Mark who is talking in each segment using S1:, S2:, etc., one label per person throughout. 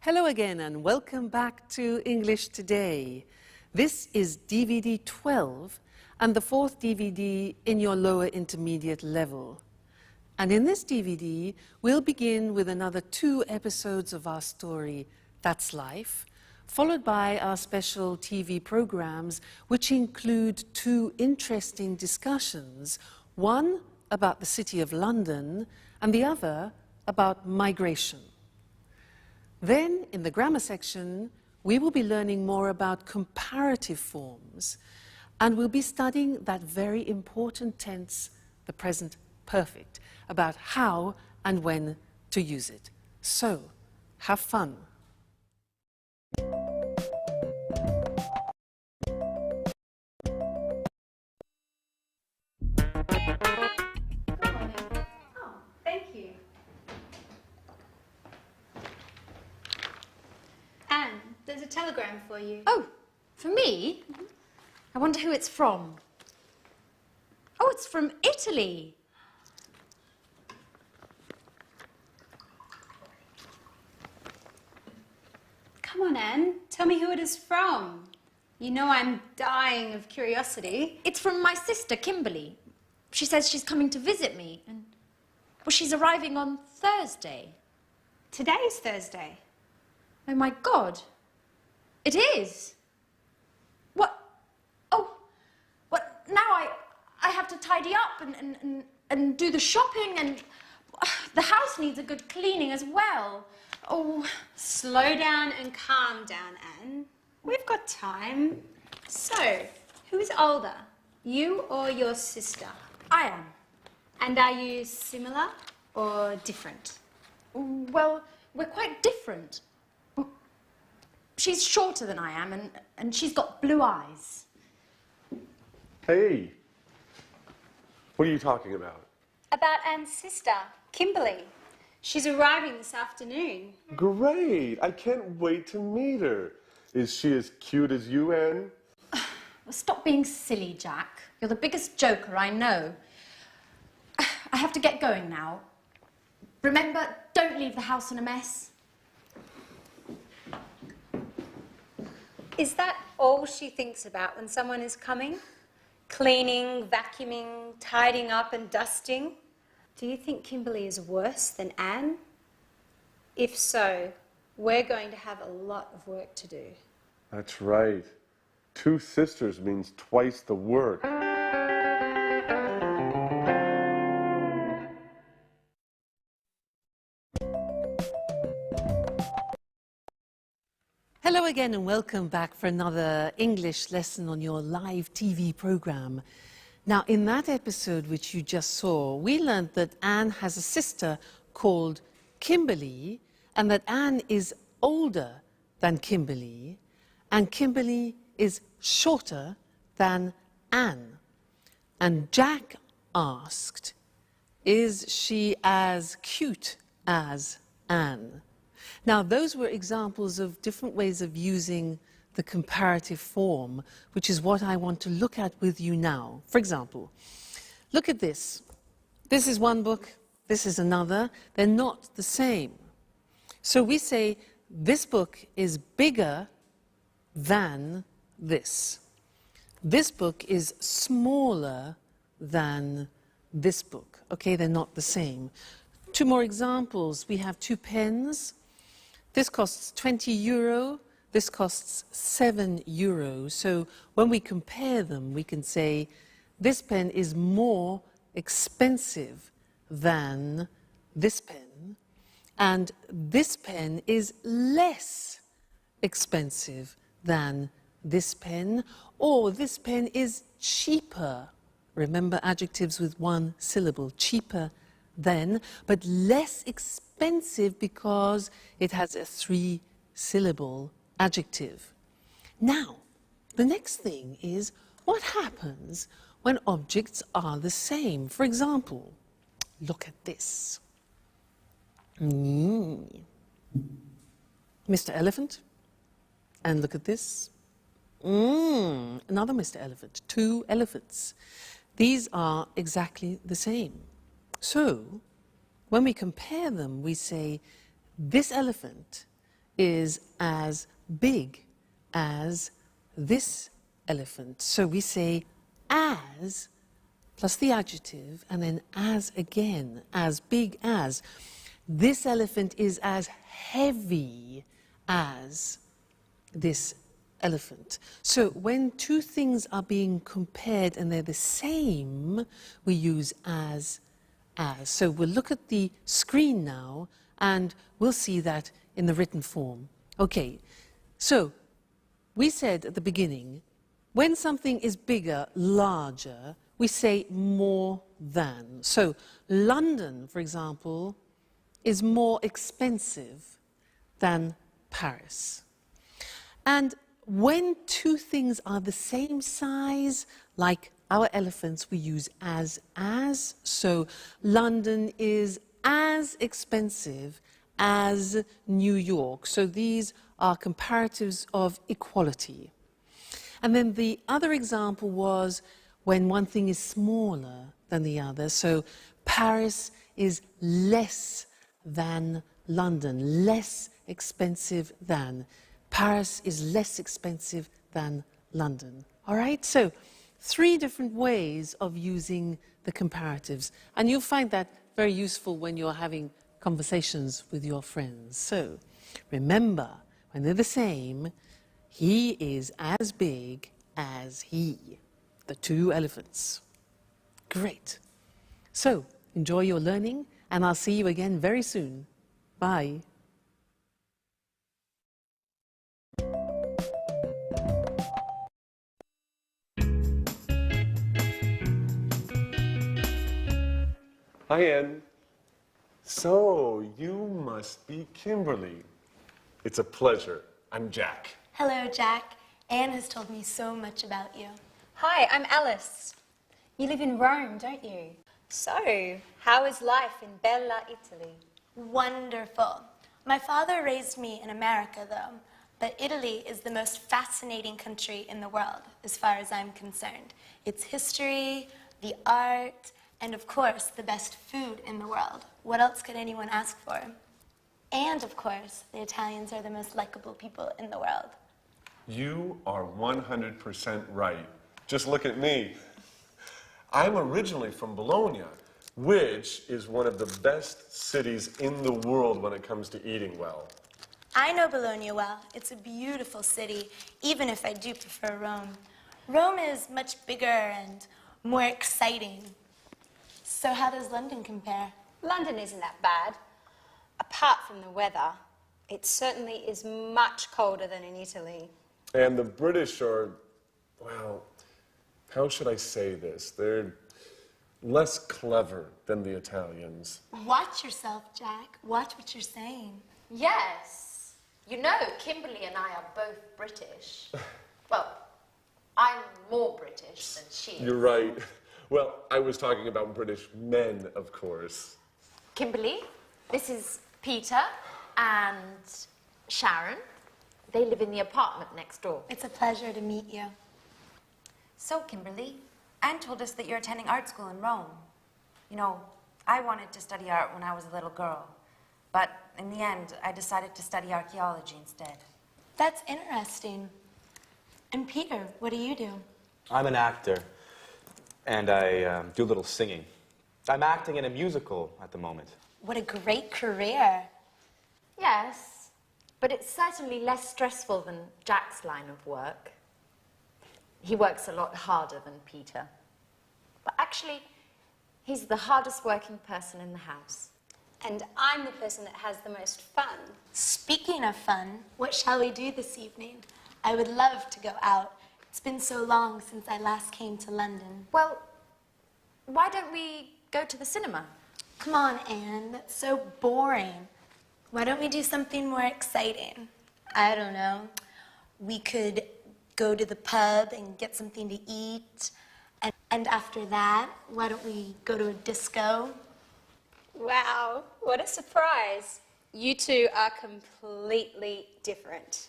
S1: Hello again and welcome back to English Today. This is DVD 12 and the fourth DVD in your lower intermediate level. And in this DVD, we'll begin with another 2 episodes of our story, That's Life, followed by our special TV programs, which include 2 interesting discussions, one about the City of London and the other about migration. Then, in the grammar section, we will be learning more about comparative forms, and we'll be studying that very important tense, the present perfect, about how and when to use it. So, have fun.
S2: Thank you. Anne, there's a telegram for you.
S3: Oh, for me? I wonder who it's from. Oh, it's from Italy.
S2: Come on, Anne. Tell me who it is from. You know I'm dying of curiosity.
S3: It's from my sister, Kimberly. She says she's coming to visit me, and well, she's arriving on Thursday.
S2: Today's Thursday.
S3: Oh, my God. It is. What? Oh, what? Now I have to tidy up and do the shopping, and the house needs a good cleaning as well. Oh,
S2: Slow down and calm down, Anne. We've got time. So, who's older, you or your sister?
S3: I am.
S2: And are you similar or different?
S3: Well, we're quite different. She's shorter than I am, and she's got blue eyes.
S4: Hey, what are you talking about?
S2: About Anne's sister, Kimberly. She's arriving this afternoon.
S4: Great, I can't wait to meet her. Is she as cute as you, Anne?
S3: Well, stop being silly, Jack. You're the biggest joker I know. I have to get going now. Remember, don't leave the house in a mess.
S2: Is that all she thinks about when someone is coming? Cleaning, vacuuming, tidying up and dusting? Do you think Kimberly is worse than Anne? If so, we're going to have a lot of work to do.
S4: That's right. 2 sisters means twice the work.
S1: Hello again and welcome back for another English lesson on your live TV program. Now, in that episode which you just saw, we learned that Anne has a sister called Kimberly, and that Anne is older than Kimberly, and Kimberly is shorter than Anne. And Jack asked, is she as cute as Anne? Now, those were examples of different ways of using the comparative form, which is what I want to look at with you now. For example, look at this. This is one book, this is another. They're not the same. So we say, this book is bigger than this. This book is smaller than this book. Okay, they're not the same. 2 more examples. We have 2 pens. This costs €20, this costs €7. So when we compare them, we can say this pen is more expensive than this pen, and this pen is less expensive than this pen, or this pen is cheaper. Remember adjectives with 1 syllable, cheaper than, but less expensive because it has a 3-syllable adjective. Now, the next thing is what happens when objects are the same. For example, look at this. Mr. Elephant. And look at this. Another Mr. Elephant. 2 elephants. These are exactly the same. So, when we compare them, we say this elephant is as big as this elephant. So we say as plus the adjective and then as again, as big as. This elephant is as heavy as this elephant. So when two things are being compared and they're the same, we use as. So we'll look at the screen now and we'll see that in the written form. Okay, so we said at the beginning, when something is bigger, larger, we say more than. So London, for example, is more expensive than Paris. And when two things are the same size, like our elephants, we use as. So London is as expensive as New York. So these are comparatives of equality. And then the other example was when one thing is smaller than the other. So Paris is less than London, less expensive than. Paris is less expensive than London. All right? So 3 different ways of using the comparatives. And you'll find that very useful when you're having conversations with your friends. So remember, when they're the same, he is as big as he. The 2 elephants. Great. So enjoy your learning, and I'll see you again very soon. Bye.
S4: Hi, Anne. So, you must be Kimberly. It's a pleasure. I'm Jack.
S5: Hello, Jack. Anne has told me so much about you.
S2: Hi, I'm Alice. You live in Rome, don't you? So, how is life in Bella, Italy?
S5: Wonderful. My father raised me in America, though, but Italy is the most fascinating country in the world, as far as I'm concerned. Its history, the art, and of course, the best food in the world. What else could anyone ask for? And of course, the Italians are the most likable people in the world.
S4: You are 100% right. Just look at me. I'm originally from Bologna, which is one of the best cities in the world when it comes to eating well.
S5: I know Bologna well. It's a beautiful city, even if I do prefer Rome. Rome is much bigger and more exciting. So how does London compare?
S2: London isn't that bad. Apart from the weather, it certainly is much colder than in Italy.
S4: And the British are, well, how should I say this? They're less clever than the Italians.
S5: Watch yourself, Jack. Watch what you're saying.
S3: Yes. You know, Kimberly and I are both British. Well, I'm more British than she is.
S4: You're right. Well, I was talking about British men, of course.
S3: Kimberly, this is Peter and Sharon. They live in the apartment next door.
S5: It's a pleasure to meet you.
S6: So, Kimberly, Anne told us that you're attending art school in Rome. You know, I wanted to study art when I was a little girl, but in the end, I decided to study archaeology instead.
S5: That's interesting. And Peter, what do you do?
S7: I'm an actor, and I do a little singing. I'm acting in a musical at the moment.
S5: What a great career.
S3: Yes, but it's certainly less stressful than Jack's line of work. He works a lot harder than Peter. But actually, he's the hardest working person in the house.
S2: And I'm the person that has the most fun.
S5: Speaking of fun, what shall we do this evening? I would love to go out. It's been so long since I last came to London.
S3: Well, why don't we go to the cinema?
S5: Come on, Anne, that's so boring. Why don't we do something more exciting? I don't know. We could go to the pub and get something to eat. And after that, why don't we go to a disco?
S2: Wow, what a surprise. You two are completely different.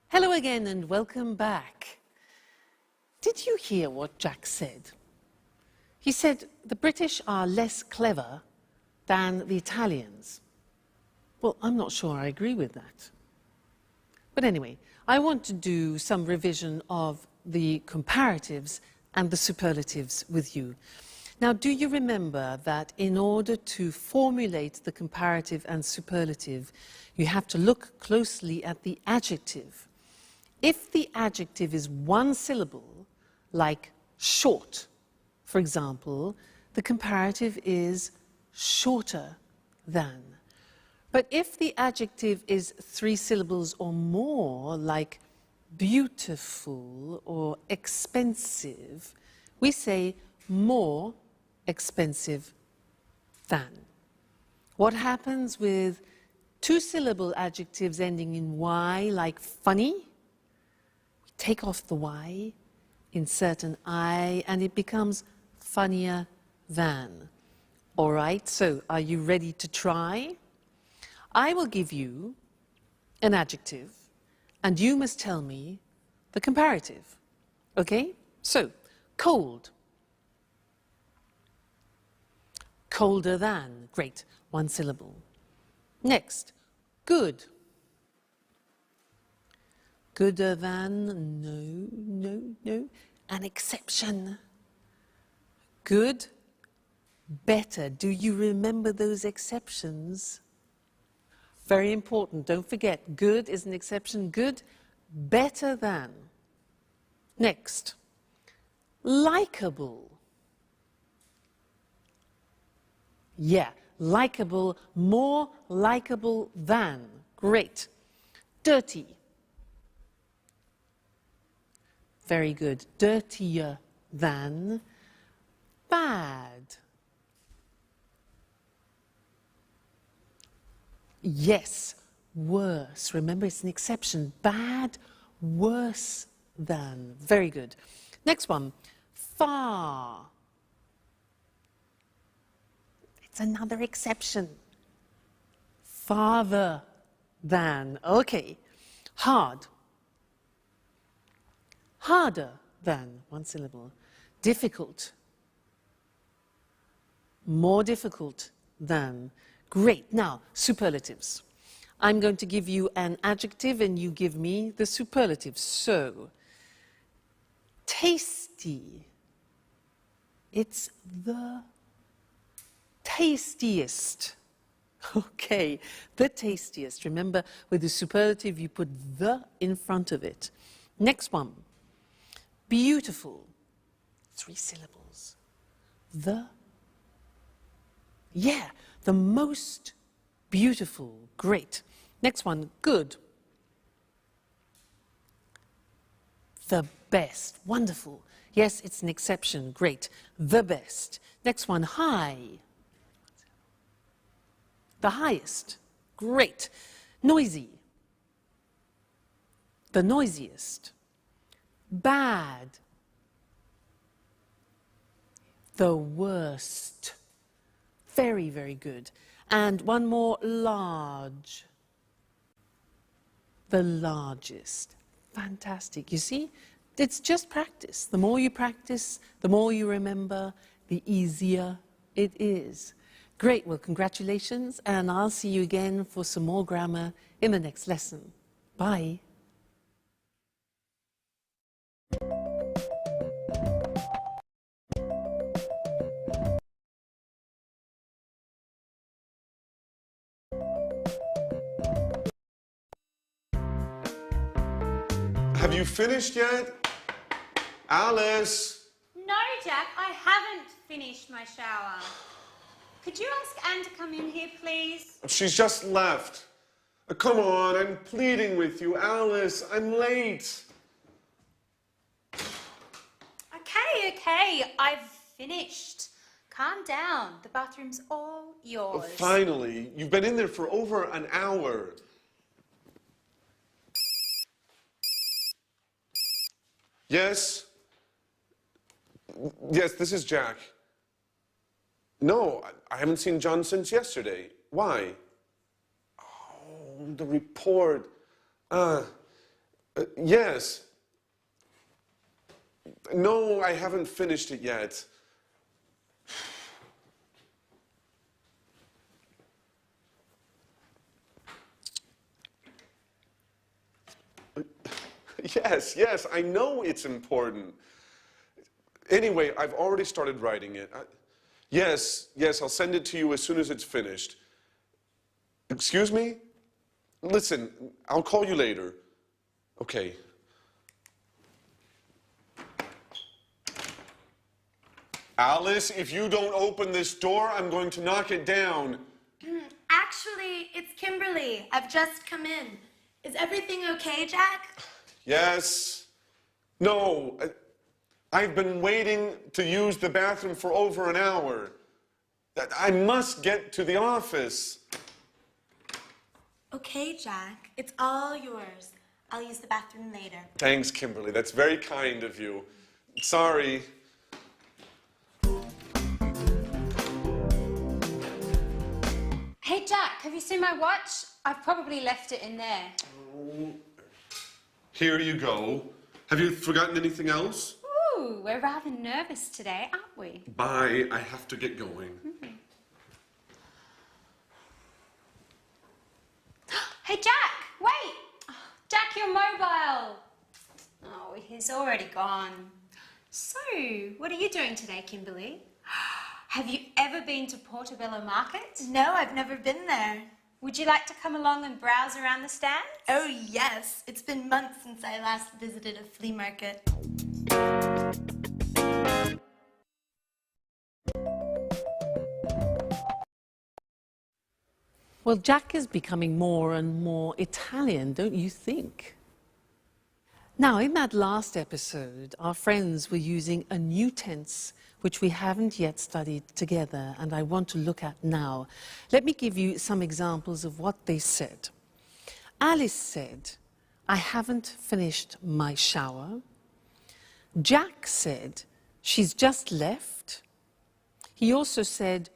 S1: Hello again and welcome back. Did you hear what Jack said? He said the British are less clever than the Italians. Well, I'm not sure I agree with that. But anyway, I want to do some revision of the comparatives and the superlatives with you. Now, do you remember that in order to formulate the comparative and superlative, you have to look closely at the adjective? If the adjective is one syllable, like short, for example, the comparative is shorter than. But if the adjective is three syllables or more, like beautiful or expensive, we say more expensive than. What happens with two-syllable adjectives ending in Y, like funny? We take off the Y, insert an I, and it becomes funnier than. All right, so are you ready to try? I will give you an adjective, and you must tell me the comparative. Okay? So, cold. Colder than. Great. One syllable. Next, good. Gooder than. No, no, no. An exception. Good. Better. Do you remember those exceptions? Very important. Don't forget, good is an exception. Good, better than. Next, likable. Yeah, likable, more likable than. Great. Dirty. Very good. Dirtier than. Bad. Yes, worse. Remember, it's an exception. Bad, worse than. Very good. Next one, far. It's another exception. Farther than. Okay. Hard. Harder than. One syllable. Difficult. More difficult than. Great. Now, superlatives. I'm going to give you an adjective and you give me the superlative. So, tasty. It's the tastiest. Okay, the tastiest. Remember, with the superlative, you put the in front of it. Next one. Beautiful. Three syllables. The. Yeah. The most beautiful. Great. Next one, good. The best. Wonderful. Yes, it's an exception. Great. The best. Next one, high. The highest. Great. Noisy. The noisiest. Bad. The worst. Very, very good. And one more, large. The largest. Fantastic. You see, it's just practice. The more you practice, the more you remember, the easier it is. Great. Well, congratulations, and I'll see you again for some more grammar in the next lesson. Bye.
S4: Have you finished yet? Alice!
S2: No, Jack, I haven't finished my shower. Could you ask Anne to come in here, please?
S4: She's just left. Come on, I'm pleading with you. Alice, I'm late.
S2: Okay, I've finished. Calm down. The bathroom's all yours.
S4: Finally, you've been in there for over an hour. Yes? Yes, this is Jack. No, I haven't seen John since yesterday. Why? Oh, the report. Yes. No, I haven't finished it yet. Yes, I know it's important. Anyway, I've already started writing it. Yes, I'll send it to you as soon as it's finished. Excuse me? Listen, I'll call you later. Okay. Alice, if you don't open this door, I'm going to knock it down.
S5: Actually, it's Kimberly. I've just come in. Is everything okay, Jack?
S4: Yes. No. I've been waiting to use the bathroom for over an hour. I must get to the office.
S5: Okay, Jack. It's all yours. I'll use the bathroom later.
S4: Thanks, Kimberly. That's very kind of you. Sorry.
S2: Hey, Jack, have you seen my watch? I've probably left it in there.
S4: Oh. Here you go. Have you forgotten anything else?
S2: Ooh, we're rather nervous today, aren't we?
S4: Bye. I have to get going.
S2: Hey, Jack, wait! Oh, Jack, your mobile! Oh, he's already gone. So, what are you doing today, Kimberly? Have you ever been to Portobello Market?
S5: No, I've never been there.
S2: Would you like to come along and browse around the stands?
S5: Oh, yes. It's been months since I last visited a flea market.
S1: Well, Jack is becoming more and more Italian, don't you think? Now, in that last episode, our friends were using a new tense which we haven't yet studied together, and I want to look at now. Let me give you some examples of what they said. Alice said, "I haven't finished my shower." Jack said, "She's just left." He also said,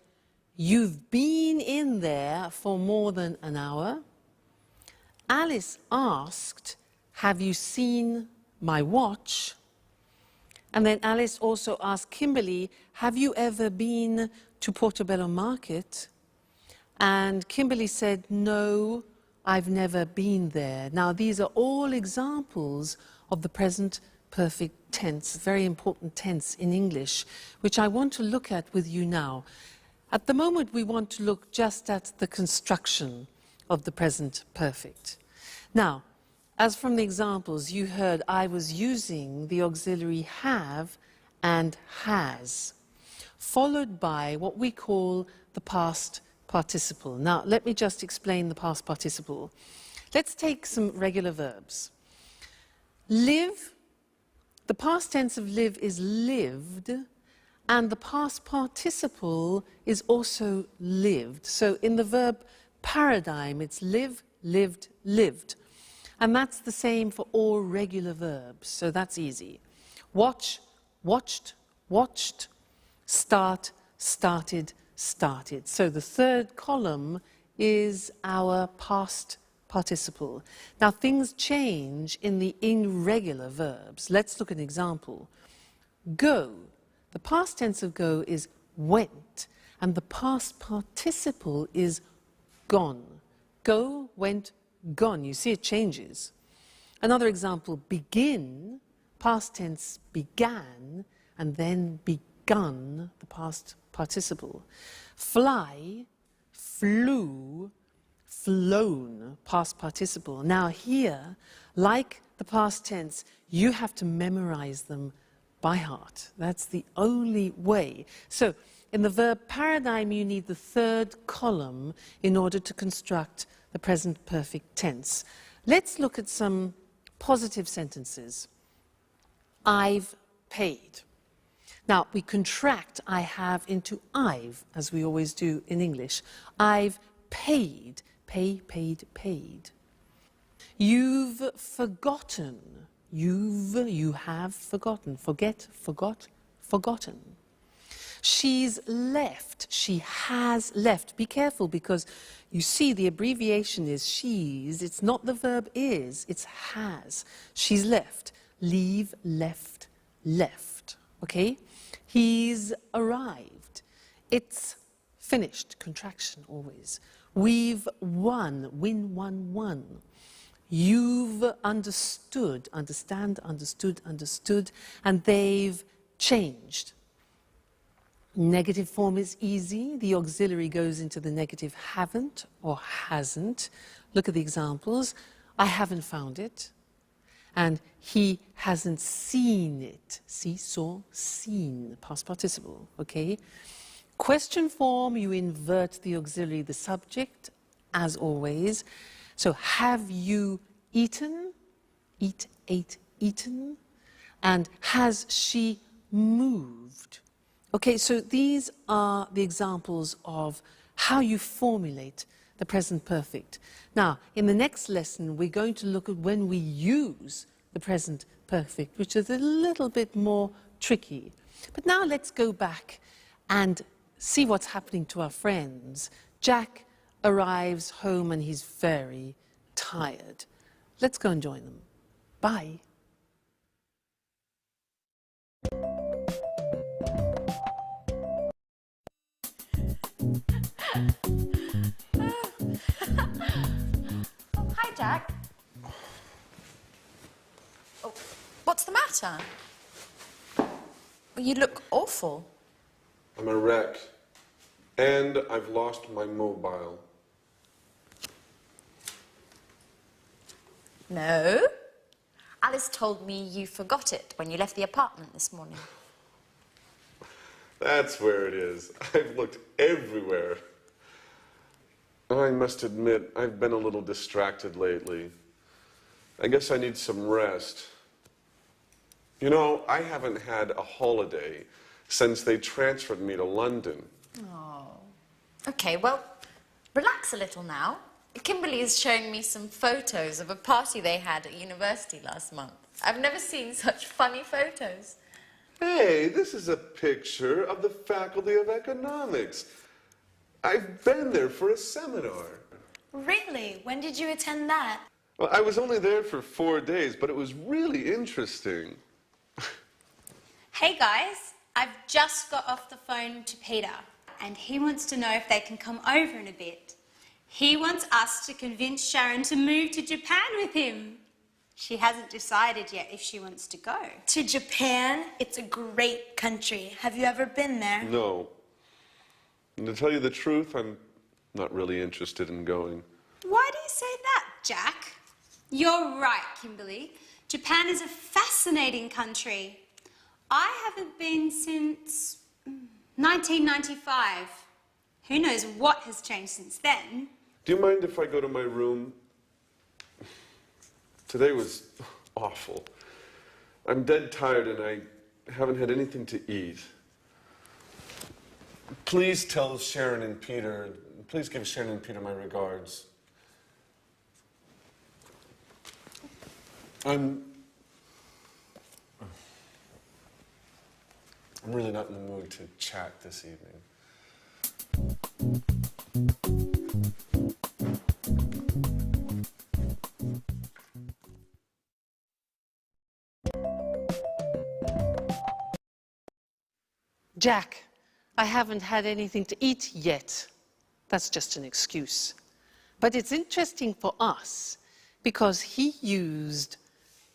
S1: "You've been in there for more than an hour." Alice asked, "Have you seen my watch?" And then Alice also asked Kimberly, "Have you ever been to Portobello Market?" And Kimberly said, "No, I've never been there." Now, these are all examples of the present perfect tense, very important tense in English, which I want to look at with you now. At the moment, we want to look just at the construction of the present perfect. Now, as from the examples you heard, I was using the auxiliary have and has, followed by what we call the past participle. Now, let me just explain the past participle. Let's take some regular verbs. Live, the past tense of live is lived, and the past participle is also lived. So in the verb paradigm, it's live, lived, lived. And that's the same for all regular verbs, so that's easy. Watch, watched, watched. Start, started, started. So the third column is our past participle. Now things change in the irregular verbs. Let's look at an example. Go. The past tense of go is went, and the past participle is gone. Go, went, gone. You see it changes. Another example, begin, past tense began, and then begun, the past participle. Fly, flew, flown, past participle. Now here, like the past tense, you have to memorize them by heart. That's the only way. So in the verb paradigm, you need the third column in order to construct the present perfect tense. Let's look at some positive sentences. I've paid. Now, we contract I have into I've, as we always do in English. I've paid. Pay, paid, paid. You've forgotten. You have forgotten. Forget, forgot, forgotten. She's left. She has left. Be careful, because you see the abbreviation is she's. It's not the verb is, it's has. She's left. Leave, left, left, okay? He's arrived. It's finished, contraction always. We've won, win, won, won. You've understood, understand, understood, understood, and they've changed. Negative form is easy. The auxiliary goes into the negative haven't or hasn't. Look at the examples. I haven't found it. And he hasn't seen it. See, saw, seen, past participle, okay? Question form, you invert the auxiliary, the subject, as always. So, have you eaten? Eat, ate, eaten. And has she moved? Okay, so these are the examples of how you formulate the present perfect. Now, in the next lesson, we're going to look at when we use the present perfect, which is a little bit more tricky. But now let's go back and see what's happening to our friends. Jack arrives home and he's very tired. Let's go and join them. Bye.
S3: Oh, hi, Jack. Oh, what's the matter? You look awful.
S4: I'm a wreck. And I've lost my mobile.
S3: No. Alice told me you forgot it when you left the apartment this morning.
S4: That's where it is. I've looked everywhere. I must admit, I've been a little distracted lately. I guess I need some rest. You know, I haven't had a holiday since they transferred me to London.
S3: Oh. Okay, well, relax a little now. Kimberly is showing me some photos of a party they had at university last month. I've never seen such funny photos.
S4: Hey, this is a picture of the Faculty of Economics. I've been there for a seminar.
S5: Really? When did you attend that?
S4: Well, I was only there for 4 days, but it was really interesting.
S2: Hey guys, I've just got off the phone to Peter and he wants to know if they can come over in a bit. He wants us to convince Sharon to move to Japan with him. She hasn't decided yet if she wants to go.
S5: To Japan? It's a great country. Have you ever been there?
S4: No. And to tell you the truth, I'm not really interested in going.
S2: Why do you say that, Jack? You're right, Kimberly. Japan is a fascinating country. I haven't been since 1995. Who knows what has changed since then?
S4: Do you mind if I go to my room? Today was awful. I'm dead tired and I haven't had anything to eat. Please tell Sharon and Peter, please give Sharon and Peter my regards. I'm really not in the mood to chat this evening.
S1: Jack, I haven't had anything to eat yet. That's just an excuse. But it's interesting for us because he used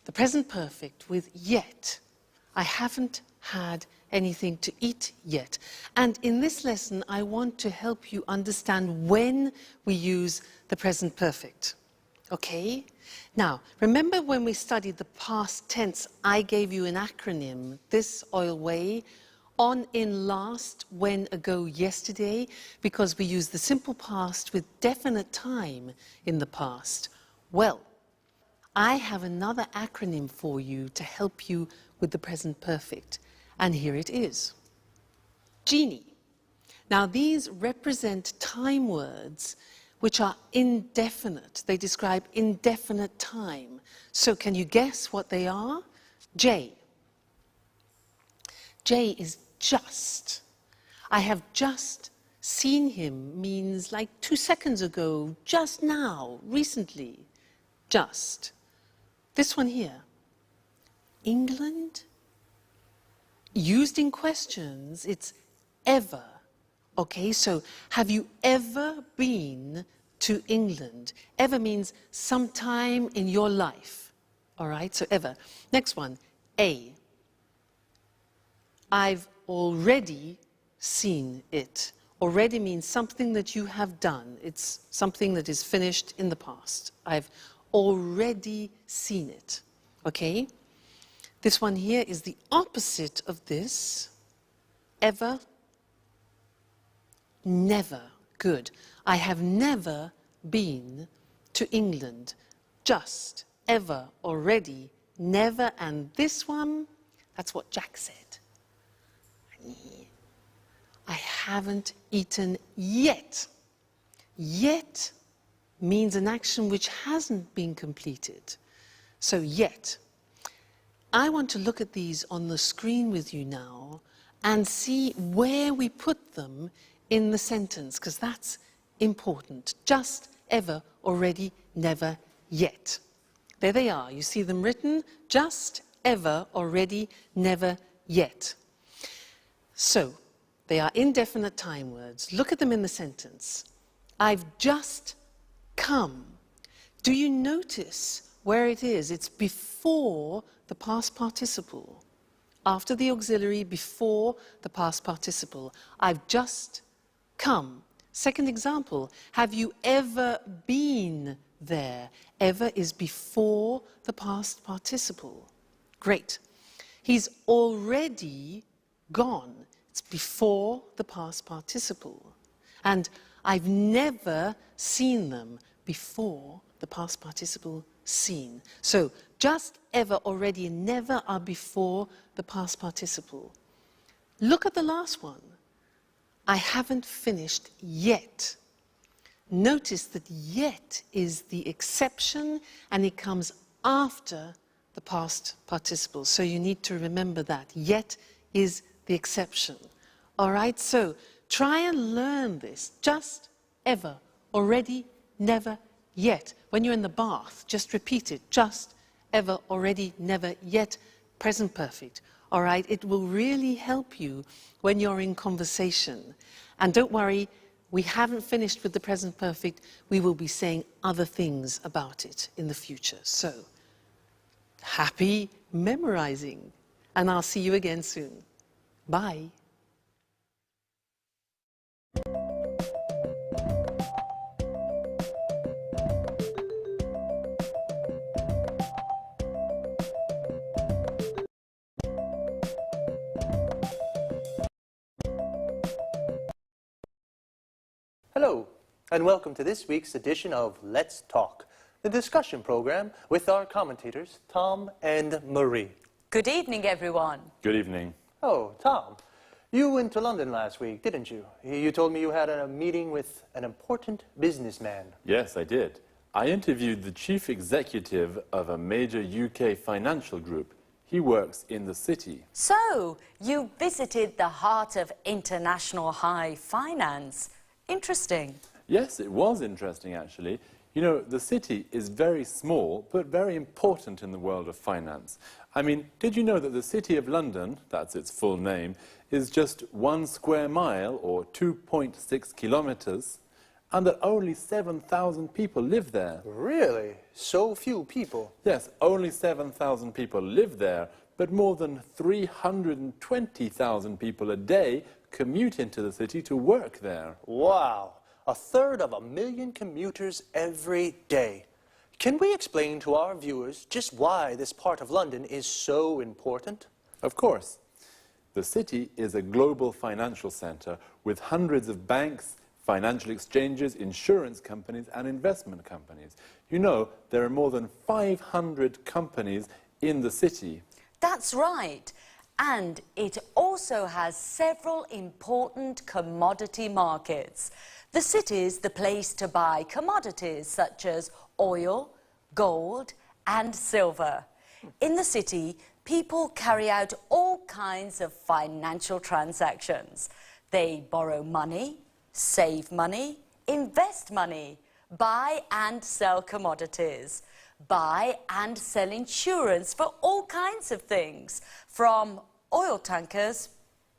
S1: the present perfect with yet. I haven't had anything to eat yet. And in this lesson, I want to help you understand when we use the present perfect. Okay? Now, remember when we studied the past tense, I gave you an acronym, this, oil, way, on, in, last, when, ago, yesterday, because we use the simple past with definite time in the past. Well, I have another acronym for you to help you with the present perfect, and here it is. Genie. Now, these represent time words which are indefinite. They describe indefinite time. So can you guess what they are? J. J is just. I have just seen him means like 2 seconds ago, just now, recently. Just. This one here. England? Used in questions, it's ever. Okay, so have you ever been to England? Ever means sometime in your life. All right, so ever. Next one, A. I've already seen it. Already means something that you have done. It's something that is finished in the past. I've already seen it. Okay? This one here is the opposite of this. Ever, never. Good. I have never been to England. Just, ever, already, never. And this one, that's what Jack said. I haven't eaten yet. Yet means an action which hasn't been completed. So yet. I want to look at these on the screen with you now and see where we put them in the sentence, because that's important. Just, ever, already, never, yet. There they are. You see them written. Just, ever, already, never, yet. So, they are indefinite time words. Look at them in the sentence. I've just come. Do you notice where it is? It's before the past participle. After the auxiliary, before the past participle. I've just come. Second example, have you ever been there? Ever is before the past participle. Great. He's already gone. It's before the past participle. And I've never seen them before the past participle seen. So just, ever, already, and never are before the past participle. Look at the last one. I haven't finished yet. Notice that yet is the exception and it comes after the past participle. So you need to remember that. Yet is the exception. All right, so try and learn this. Just, ever, already, never, yet. When you're in the bath, just repeat it. Just, ever, already, never, yet, present perfect. All right, it will really help you when you're in conversation. And don't worry, we haven't finished with the present perfect. We will be saying other things about it in the future. So, happy memorizing. And I'll see you again soon. Bye.
S8: Hello, and welcome to this week's edition of Let's Talk, the discussion program with our commentators, Tom and Marie.
S9: Good evening, everyone.
S7: Good evening.
S8: Oh, Tom, you went to London last week, didn't you? You told me you had a meeting with an important businessman.
S10: Yes, I did. I interviewed the chief executive of a major UK financial group. He works in the city.
S9: So, you visited the heart of international high finance. Interesting.
S10: Yes, it was interesting, actually. You know, the city is very small, but very important in the world of finance. I mean, did you know that the City of London, that's its full name, is just 1 square mile, or 2.6 kilometers, and that only 7,000 people live there?
S8: Really? So few people?
S10: Yes, only 7,000 people live there, but more than 320,000 people a day commute into the city to work there.
S8: Wow, 1/3 of a million commuters every day. Can we explain to our viewers just why this part of London is so important?
S10: Of course. The city is a global financial center with hundreds of banks, financial exchanges, insurance companies, and investment companies. You know, there are more than 500 companies in the city.
S9: That's right. And it also has several important commodity markets. The city's the place to buy commodities such as oil, gold, and silver. In the city, people carry out all kinds of financial transactions. They borrow money, save money, invest money, buy and sell commodities, buy and sell insurance for all kinds of things, from oil tankers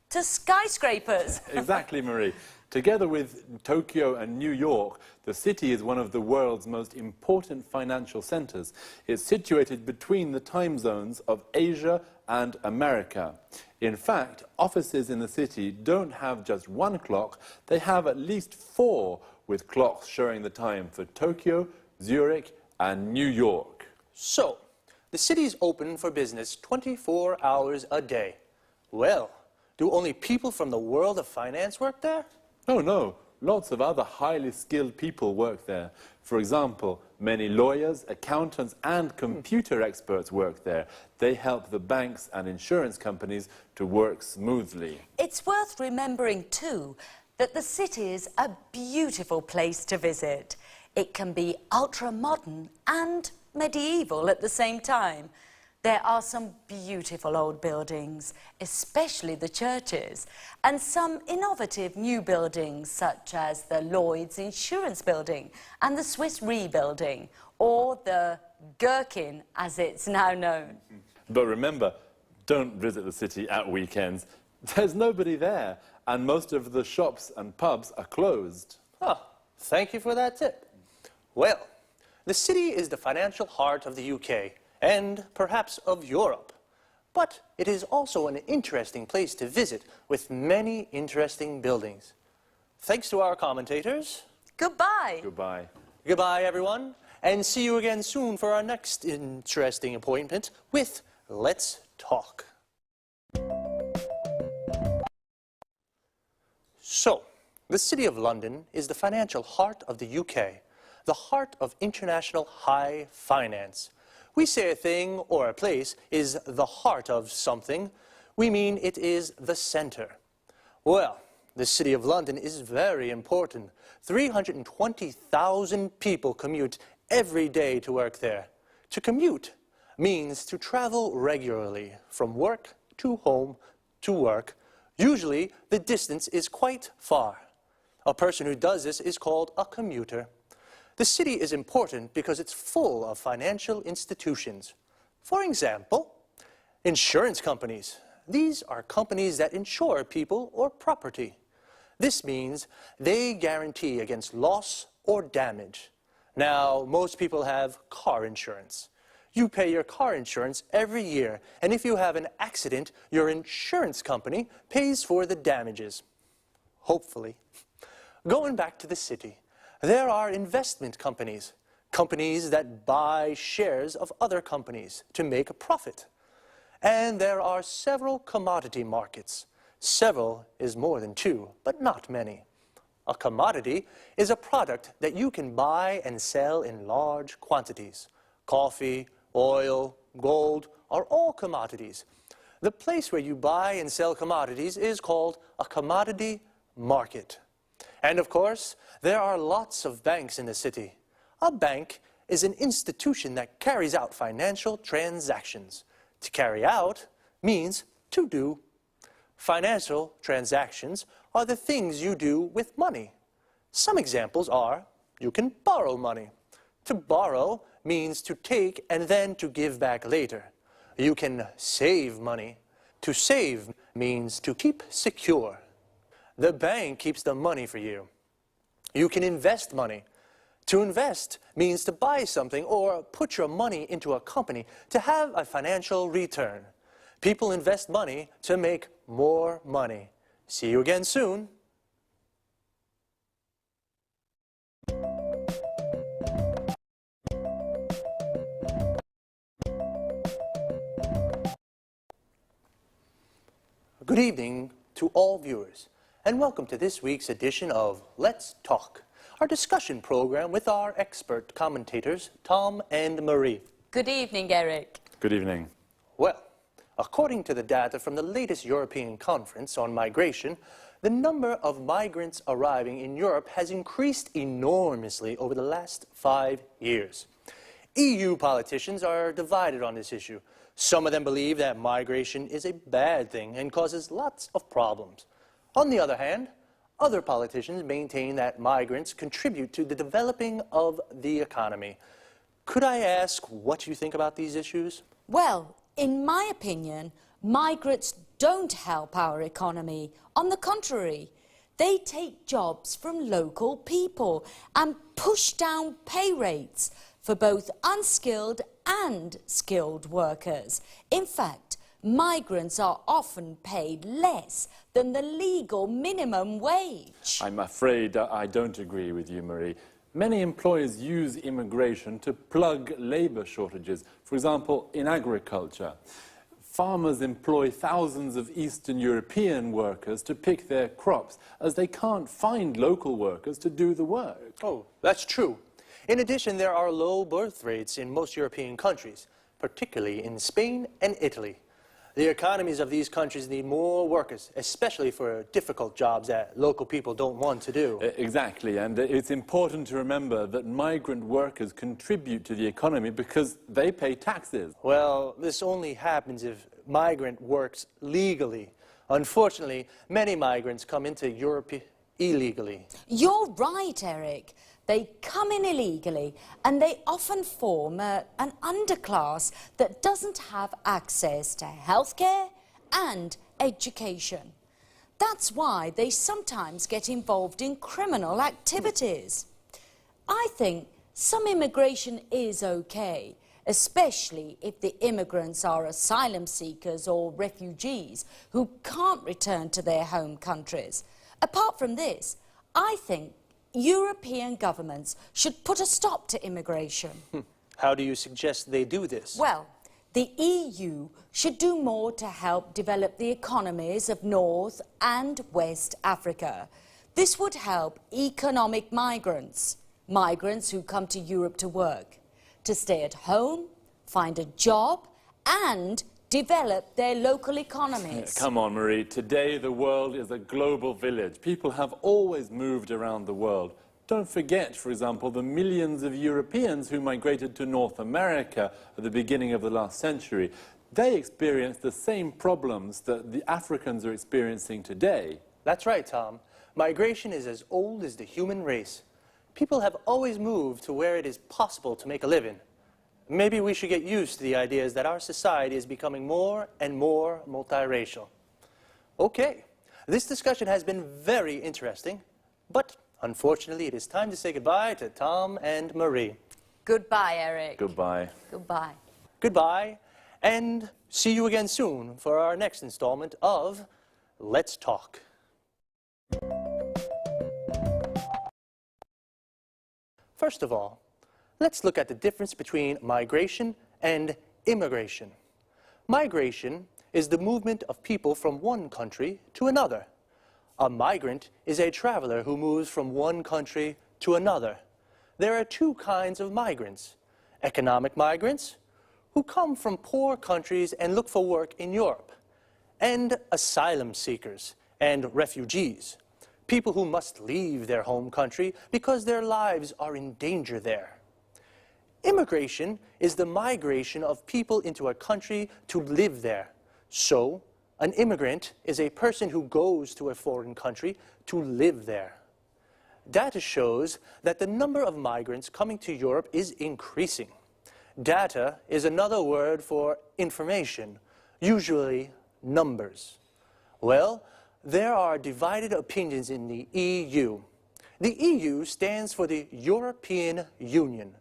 S9: to skyscrapers.
S10: Exactly, Marie. Together with Tokyo and New York, the city is one of the world's most important financial centers. It's situated between the time zones of Asia and America. In fact, offices in the city don't have just one clock, they have at least 4 with clocks showing the time for Tokyo, Zurich, and New York.
S8: So, the city is open for business 24 hours a day. Well, do only people from the world of finance work there?
S10: Oh no, lots of other highly skilled people work there. For example, many lawyers, accountants and computer experts work there. They help the banks and insurance companies to work smoothly.
S9: It's worth remembering too that the city is a beautiful place to visit. It can be ultra-modern and medieval at the same time. There are some beautiful old buildings, especially the churches, and some innovative new buildings such as the Lloyd's Insurance Building and the Swiss Re Building, or the Gherkin as it's now known.
S10: But remember, don't visit the city at weekends. There's nobody there, and most of the shops and pubs are closed.
S8: Thank you for that tip. Well, the city is the financial heart of the UK. And perhaps of Europe. But it is also an interesting place to visit with many interesting buildings. Thanks to our commentators.
S9: Goodbye.
S10: Goodbye.
S8: Goodbye, everyone. And see you again soon for our next interesting appointment with Let's Talk. So, the City of London is the financial heart of the UK, the heart of international high finance. We say a thing or a place is the heart of something, we mean it is the center. Well, the City of London is very important. 320,000 people commute every day to work there. To commute means to travel regularly from work to home to work. Usually, the distance is quite far. A person who does this is called a commuter. The city is important because it's full of financial institutions. For example, insurance companies. These are companies that insure people or property. This means they guarantee against loss or damage. Now, most people have car insurance. You pay your car insurance every year, and if you have an accident, your insurance company pays for the damages. Hopefully. Going back to the city. There are investment companies, companies that buy shares of other companies to make a profit. And there are several commodity markets. Several is more than 2, but not many. A commodity is a product that you can buy and sell in large quantities. Coffee, oil, gold are all commodities. The place where you buy and sell commodities is called a commodity market. And of course, there are lots of banks in the city. A bank is an institution that carries out financial transactions. To carry out means to do. Financial transactions are the things you do with money. Some examples are, you can borrow money. To borrow means to take and then to give back later. You can save money. To save means to keep secure. The bank keeps the money for you. You can invest money. To invest means to buy something or put your money into a company to have a financial return. People invest money to make more money. See you again soon. Good evening to all viewers, and welcome to this week's edition of Let's Talk, our discussion program with our expert commentators, Tom and Marie.
S9: Good evening, Eric.
S10: Good evening.
S8: Well, according to the data from the latest European conference on migration, the number of migrants arriving in Europe has increased enormously over the last 5 years. EU politicians are divided on this issue. Some of them believe that migration is a bad thing and causes lots of problems. On the other hand, other politicians maintain that migrants contribute to the developing of the economy. Could I ask what you think about these issues?
S9: Well, in my opinion, Migrants don't help our economy. On the contrary, they take jobs from local people and push down pay rates for both unskilled and skilled workers. In fact, migrants are often paid less than the legal minimum wage.
S10: I'm afraid I don't agree with you, Marie. Many employers use immigration to plug labour shortages, for example, in agriculture. Farmers employ thousands of Eastern European workers to pick their crops, as they can't find local workers to do the work.
S8: Oh, that's true. In addition, there are low birth rates in most European countries, particularly in Spain and Italy. The economies of these countries need more workers, especially for difficult jobs that local people don't want to do.
S10: Exactly, and it's important to remember that migrant workers contribute to the economy because they pay taxes.
S8: Well, this only happens if migrant works legally. Unfortunately, many migrants come into Europe illegally.
S9: You're right, Eric. They come in illegally and they often form an underclass that doesn't have access to healthcare and education. That's why they sometimes get involved in criminal activities. I think some immigration is okay, especially if the immigrants are asylum seekers or refugees who can't return to their home countries. Apart from this, I think European governments should put a stop to immigration.
S8: How do you suggest they do this?
S9: Well, the EU should do more to help develop the economies of North and West Africa. This would help economic migrants, migrants who come to Europe to work, to stay at home, find a job, and develop their local economies.
S10: Come on, Marie. Today, the world is a global village. People have always moved around the world. Don't forget, for example, the millions of Europeans who migrated to North America at the beginning of the last century. They experienced the same problems that the Africans are experiencing today.
S8: That's right, Tom. Migration is as old as the human race. People have always moved to where it is possible to make a living. Maybe we should get used to the ideas that our society is becoming more and more multiracial. Okay, this discussion has been very interesting, but unfortunately it is time to say goodbye to Tom and Marie.
S9: Goodbye, Eric.
S10: Goodbye.
S9: Goodbye.
S8: Goodbye, and see you again soon for our next installment of Let's Talk. First of all, let's look at the difference between migration and immigration. Migration is the movement of people from one country to another. A migrant is a traveler who moves from one country to another. There are two kinds of migrants: economic migrants, who come from poor countries and look for work in Europe, and asylum seekers and refugees, people who must leave their home country because their lives are in danger there. Immigration is the migration of people into a country to live there. So, an immigrant is a person who goes to a foreign country to live there. Data shows that the number of migrants coming to Europe is increasing. Data is another word for information, usually numbers. Well, there are divided opinions in the EU. The EU stands for the European Union.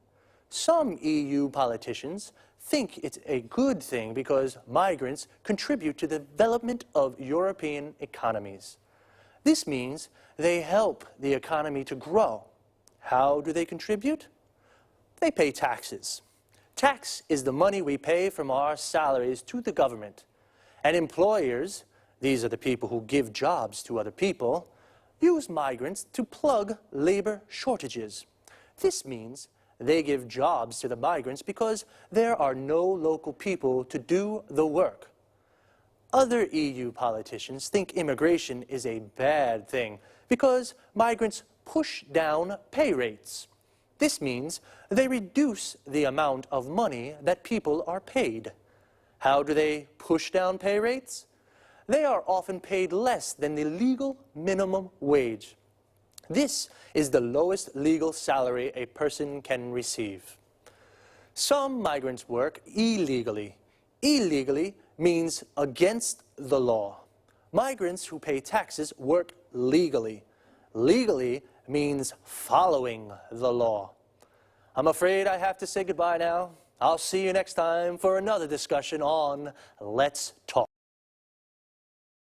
S8: Some EU politicians think it's a good thing because migrants contribute to the development of European economies. This means they help the economy to grow. How do they contribute? They pay taxes. Tax is the money we pay from our salaries to the government. And employers, these are the people who give jobs to other people, use migrants to plug labor shortages. This means they give jobs to the migrants because there are no local people to do the work. Other EU politicians think immigration is a bad thing because migrants push down pay rates. This means they reduce the amount of money that people are paid. How do they push down pay rates? They are often paid less than the legal minimum wage. This is the lowest legal salary a person can receive. Some migrants work illegally. Illegally means against the law. Migrants who pay taxes work legally. Legally means following the law. I'm afraid I have to say goodbye now. I'll see you next time for another discussion on Let's Talk.